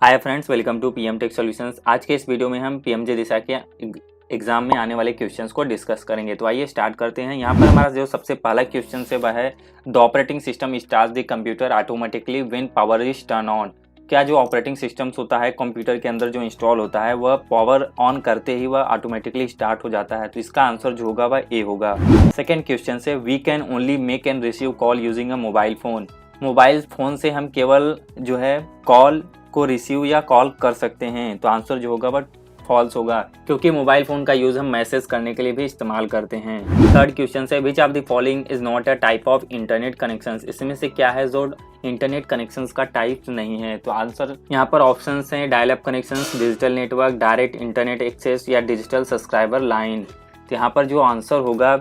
Hi friends, welcome to PM tech solutions. आज के इस वीडियो में हम पीएमजे दिशा के एग्जाम में आने वाले क्वेश्चंस को डिस्कस करेंगे। तो आइए स्टार्ट करते हैं। यहाँ पर हमारा जो सबसे पहला क्वेश्चन है वह है the operating system starts the computer automatically when power is turn on. क्या जो ऑपरेटिंग सिस्टम्स होता है कंप्यूटर के अंदर जो इंस्टॉल होता है वह पावर ऑन करते ही वह ऑटोमेटिकली स्टार्ट हो जाता है। तो इसका आंसर जो होगा वह ए होगा। सेकेंड क्वेश्चन है we can only make and receive call using a mobile phone. Mobile phone से हम केवल जो है कॉल को रिसीव या कॉल कर सकते हैं। तो आंसर जो होगा वह फॉल्स होगा, क्योंकि मोबाइल फोन का यूज हम मैसेज करने के लिए भी इस्तेमाल करते हैं। थर्ड क्वेश्चन है which of the following is not a type of internet connection. इसमें से क्या है जो इंटरनेट कनेक्शंस का टाइप नहीं है। तो आंसर यहाँ पर ऑप्शंस हैं dial up connections, digital network, direct internet access या डिजिटल सब्सक्राइबर लाइन। तो यहाँ पर जो आंसर होगा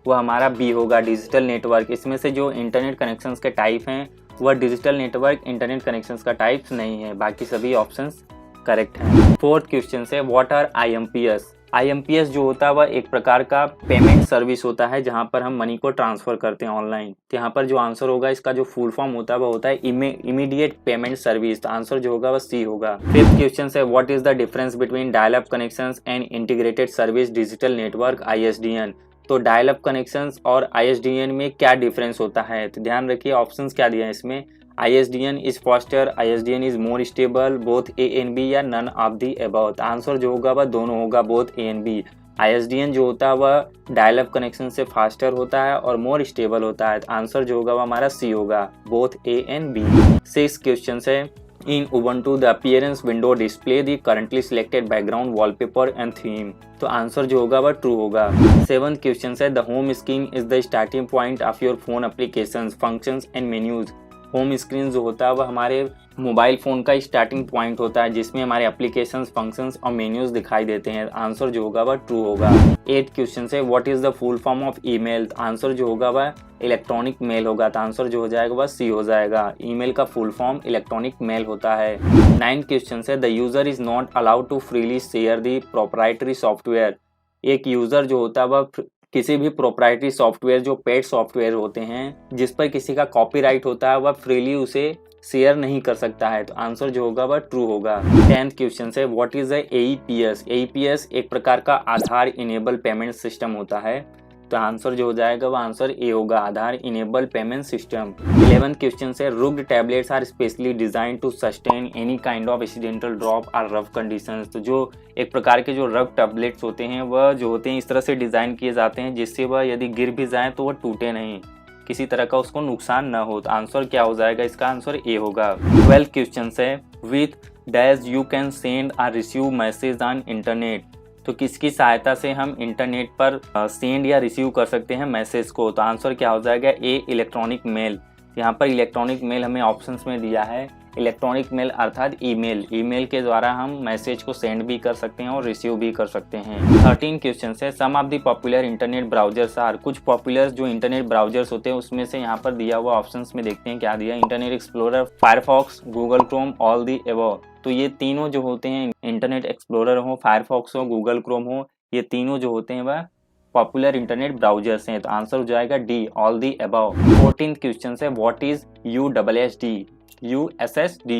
वह हमारा बी होगा, डिजिटल नेटवर्क। इसमें से जो इंटरनेट कनेक्शंस के टाइप हैं वह डिजिटल नेटवर्क इंटरनेट कनेक्शंस का टाइप्स नहीं है, बाकी सभी ऑप्शंस करेक्ट हैं। फोर्थ क्वेश्चन है व्हाट आर आईएमपीएस। आईएमपीएस जो होता है वह एक प्रकार का पेमेंट सर्विस होता है जहां पर हम मनी को ट्रांसफर करते हैं ऑनलाइन। तो यहाँ पर जो आंसर होगा इसका जो फुल फॉर्म होता है वह होता है इमीडिएट पेमेंट सर्विस। तो आंसर जो होगा वह सी होगा। फिफ्थ क्वेश्चन है what is the difference between dial up connections and integrated service digital network ISDN. तो डायल अप कनेक्शंस और आईएसडीएन में क्या डिफरेंस होता है। तो ध्यान रखिए ऑप्शंस क्या दिए हैं इसमें। ISDN is faster, ISDN is more stable, both A and B या none of the above. Answer जो होगा वह दोनों होगा, both A and B. ISDN जो होता है वह डायल अप कनेक्शन से फास्टर होता है और मोर स्टेबल होता है। आंसर जो होगा वह हमारा सी होगा, both A and B. Six question है in Ubuntu the appearance window display the currently selected background wallpaper and theme। तो आंसर जो होगा वह ट्रू होगा। सेवंथ क्वेश्चन है the home screen is the starting point of your phone applications functions and menus. Home screen जो होता है वह हमारे मोबाइल फोन का स्टार्टिंग पॉइंट होता है जिसमें हमारे एप्लीकेशंस, फंक्शंस और मेन्यूज दिखाई देते हैं। आंसर जो होगा वह ट्रू होगा। एट क्वेश्चन है what is the full form of email. Answer जो होगा वह इलेक्ट्रॉनिक मेल होगा। तो आंसर जो हो जाएगा वह सी हो जाएगा। ईमेल का फुल फॉर्म इलेक्ट्रॉनिक मेल होता है। नाइन्थ क्वेश्चन है the user is not allowed to freely share the proprietary software. एक यूजर जो होता है वह किसी भी प्रोप्राइटरी सॉफ्टवेयर जो पेड सॉफ्टवेयर होते हैं जिस पर किसी का कॉपीराइट होता है वह फ्रीली उसे शेयर नहीं कर सकता है। तो आंसर जो होगा वह ट्रू होगा। 10th क्वेश्चन है व्हाट इज AEPS। AEPS एक प्रकार का आधार इनेबल पेमेंट सिस्टम होता है। तो आंसर जो हो जाएगा वह आंसर ए होगा, Aadhaar enable payment system. 11th question है rugged tablets are specially design to sustain any kind of accidental drop और रफ कंडीशंस। तो जो एक प्रकार के जो रफ टैबलेट्स होते हैं वह जो होते हैं इस तरह से डिजाइन किए जाते हैं जिससे वह यदि गिर भी जाए तो वह टूटे नहीं, किसी तरह का उसको नुकसान न हो। तो आंसर क्या हो जाएगा, इसका आंसर ए होगा। 12th क्वेश्चन है with dash you can send और रिसीव मैसेज ऑन इंटरनेट। तो किसकी सहायता से हम इंटरनेट पर सेंड या रिसीव कर सकते हैं मैसेज को। तो आंसर क्या हो जाएगा, ए इलेक्ट्रॉनिक मेल। यहाँ पर इलेक्ट्रॉनिक मेल हमें ऑप्शंस में दिया है। इलेक्ट्रॉनिक मेल अर्थात ईमेल। ईमेल के द्वारा हम मैसेज को सेंड भी कर सकते हैं और रिसीव भी कर सकते हैं। 13 क्वेश्चन है some of the popular internet browsers are. कुछ पॉपुलर जो इंटरनेट ब्राउजर्स होते हैं उसमें से यहाँ पर दिया हुआ ऑप्शंस में देखते हैं क्या दिया। Internet explorer, Firefox, Google Chrome, all the above. तो ये तीनों जो होते हैं, इंटरनेट एक्सप्लोरर हो, फायरफॉक्स हो, गूगल क्रोम हो, ये तीनों जो होते हैं वह पॉपुलर इंटरनेट ब्राउजर्स हैं। तो आंसर हो जाएगा D, all the above. 14th question है व्हाट इज USSD।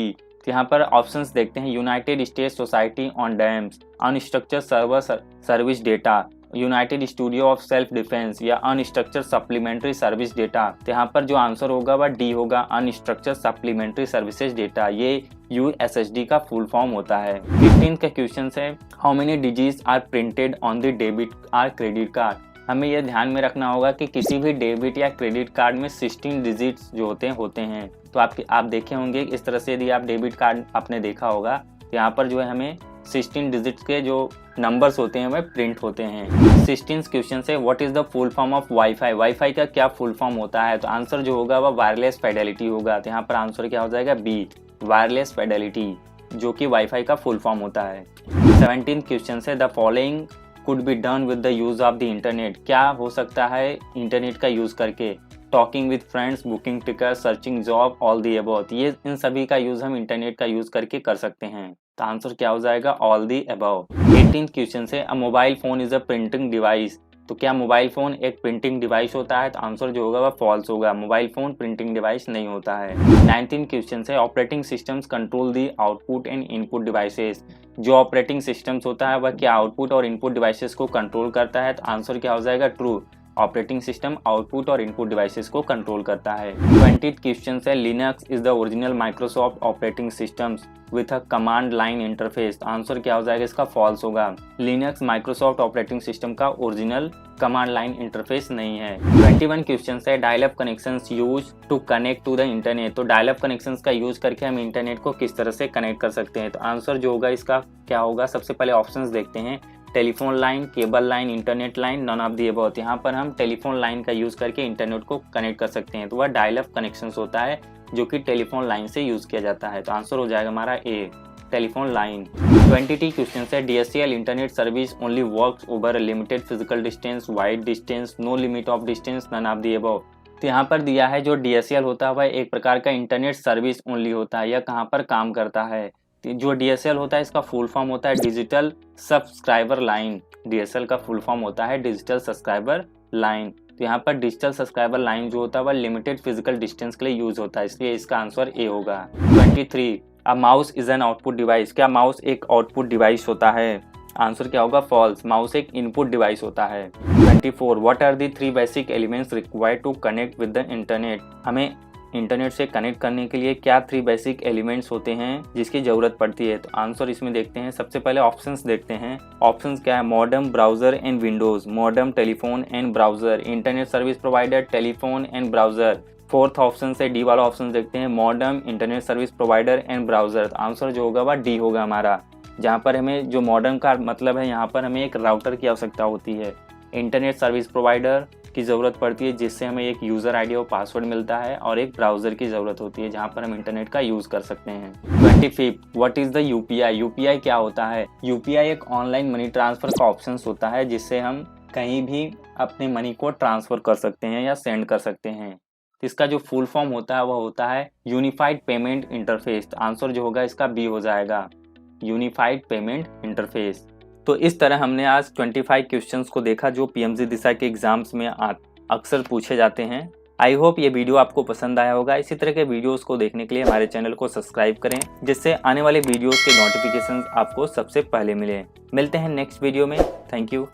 तो यहाँ पर ऑप्शंस देखते हैं United States society on dams, unstructured server service data, United studio of self defence या अनस्ट्रक्चर्ड सप्लीमेंट्री सर्विस डेटा। तो यहाँ पर जो आंसर होगा वह डी होगा, अनस्ट्रक्चर्ड सप्लीमेंट्री सर्विसेज डेटा। ये USSD का फुल फॉर्म होता है। 15th का क्वेश्चन है how many digits are printed on the debit और क्रेडिट कार्ड। हमें यह ध्यान में रखना होगा कि किसी भी डेबिट या क्रेडिट कार्ड में 16 डिजिट्स जो होते हैं। तो आप देखे होंगे इस तरह से, यदि आप डेबिट कार्ड आपने देखा होगा तो यहाँ पर जो है हमें 16 डिजिट्स के जो नंबर्स होते हैं वह प्रिंट होते हैं। 16th क्वेश्चन है what is the full form of wifi. Wifi का क्या फुल फॉर्म होता है। तो आंसर जो होगा वह वायरलेस फिडेलिटी होगा। तो यहाँ पर आंसर क्या हो जाएगा, बी, वायरलेस फिडेलिटी, जो कि वाईफाई का फुल फॉर्म होता है। 17th क्वेश्चन है the following could be done with the use of the internet. क्या हो सकता है इंटरनेट का यूज करके। Talking with friends, booking ticket, searching job, all the above. ये इन सभी का यूज हम इंटरनेट का यूज करके कर सकते हैं। तो आंसर क्या हो जाएगा, all the above. 18th question है अ mobile phone is a printing device तो क्या मोबाइल फ़ोन एक प्रिंटिंग डिवाइस होता है? तो आंसर जो होगा वह फॉल्स होगा, मोबाइल फ़ोन प्रिंटिंग डिवाइस नहीं होता है। 19 क्वेश्चन है, operating systems control the output and input devices. जो ऑपरेटिंग सिस्टम्स होता है वह क्या आउटपुट और इनपुट डिवाइसेस को कंट्रोल करता है? तो आंसर क्या हो जाएगा? ट्रू, ऑपरेटिंग सिस्टम आउटपुट और इनपुट डिवाइसेस को कंट्रोल करता है। 20 क्वेश्चन है, Linux is the original Microsoft operating systems with a command line interface. Answer क्या हो जाएगा इसका? फॉल्स होगा, लिनक्स माइक्रोसॉफ्ट ऑपरेटिंग सिस्टम का ओरिजिनल कमांड लाइन इंटरफेस नहीं है। 21 क्वेश्चन है, dial up connections use to connect to the internet. तो डायल अप कनेक्शंस का यूज करके हम इंटरनेट को किस तरह से कनेक्ट कर सकते हैं? तो आंसर जो होगा इसका क्या होगा? सबसे पहले ऑप्शंस देखते हैं, telephone line, cable line, internet line, non of the above. यहाँ पर हम टेलीफोन लाइन का यूज करके इंटरनेट को कनेक्ट कर सकते हैं, तो वह डायल अप कनेक्शंस होता है जो कि टेलीफोन लाइन से यूज किया जाता है। तो आंसर हो जाएगा हमारा ए, टेलीफोन लाइन। 22 क्वेश्चन है, DSL internet service only works over limited physical distance, wide distance, no limit of distance, none of the above. तो यहाँ पर दिया है जो DSL होता है वह एक प्रकार का इंटरनेट सर्विस ओनली होता है, यह कहाँ पर काम करता है? जो DSL होता है इसका फुल फॉर्म होता है डिजिटल सब्सक्राइबर लाइन। DSL का फुल फॉर्म होता है डिजिटल सब्सक्राइबर लाइन। तो यहाँ पर डिजिटल सब्सक्राइबर लाइन जो होता है वह लिमिटेड फिजिकल डिस्टेंस के लिए यूज होता है, इसलिए इसका आंसर ए होगा। 23, a mouse is an output device. क्या माउस एक आउटपुट डिवाइस होता है? आंसर क्या होगा? फॉल्स, माउस एक इनपुट डिवाइस होता है। 24, what are the 3 basic elements required to connect with the internet. हमें इंटरनेट से कनेक्ट करने के लिए क्या 3 बेसिक एलिमेंट्स होते हैं जिसकी ज़रूरत पड़ती है? तो आंसर इसमें देखते हैं, सबसे पहले ऑप्शंस देखते हैं। ऑप्शंस क्या है? Modem, browser and Windows. Modem, telephone and browser. Internet service provider, telephone and browser. Fourth option से डी वाला ऑप्शन देखते हैं, modem, internet service provider and browser. Answer जो होगा वह डी होगा हमारा, जहाँ पर हमें जो मॉडेम का मतलब है यहाँ पर हमें एक राउटर की आवश्यकता होती है। इंटरनेट सर्विस प्रोवाइडर की ज़रूरत पड़ती है जिससे हमें एक यूज़र आईडी और पासवर्ड मिलता है, और एक ब्राउज़र की ज़रूरत होती है जहाँ पर हम इंटरनेट का यूज़ कर सकते हैं। 25, what is the UPI। UPI क्या होता है? UPI एक ऑनलाइन मनी ट्रांसफ़र का ऑप्शन होता है जिससे हम कहीं भी अपने मनी को ट्रांसफ़र कर सकते हैं या सेंड कर सकते हैं। इसका जो फुल फॉर्म होता है वह होता है यूनिफाइड पेमेंट इंटरफेस। आंसर जो होगा इसका बी हो जाएगा, यूनिफाइड पेमेंट इंटरफेस। तो इस तरह हमने आज 25 क्वेश्चंस को देखा जो पीएमजी दिशा के एग्जाम्स में अक्सर पूछे जाते हैं। आई होप ये वीडियो आपको पसंद आया होगा। इसी तरह के वीडियोस को देखने के लिए हमारे चैनल को सब्सक्राइब करें, जिससे आने वाले वीडियोस के नोटिफिकेशंस आपको सबसे पहले मिले। मिलते हैं नेक्स्ट वीडियो में। Thank you.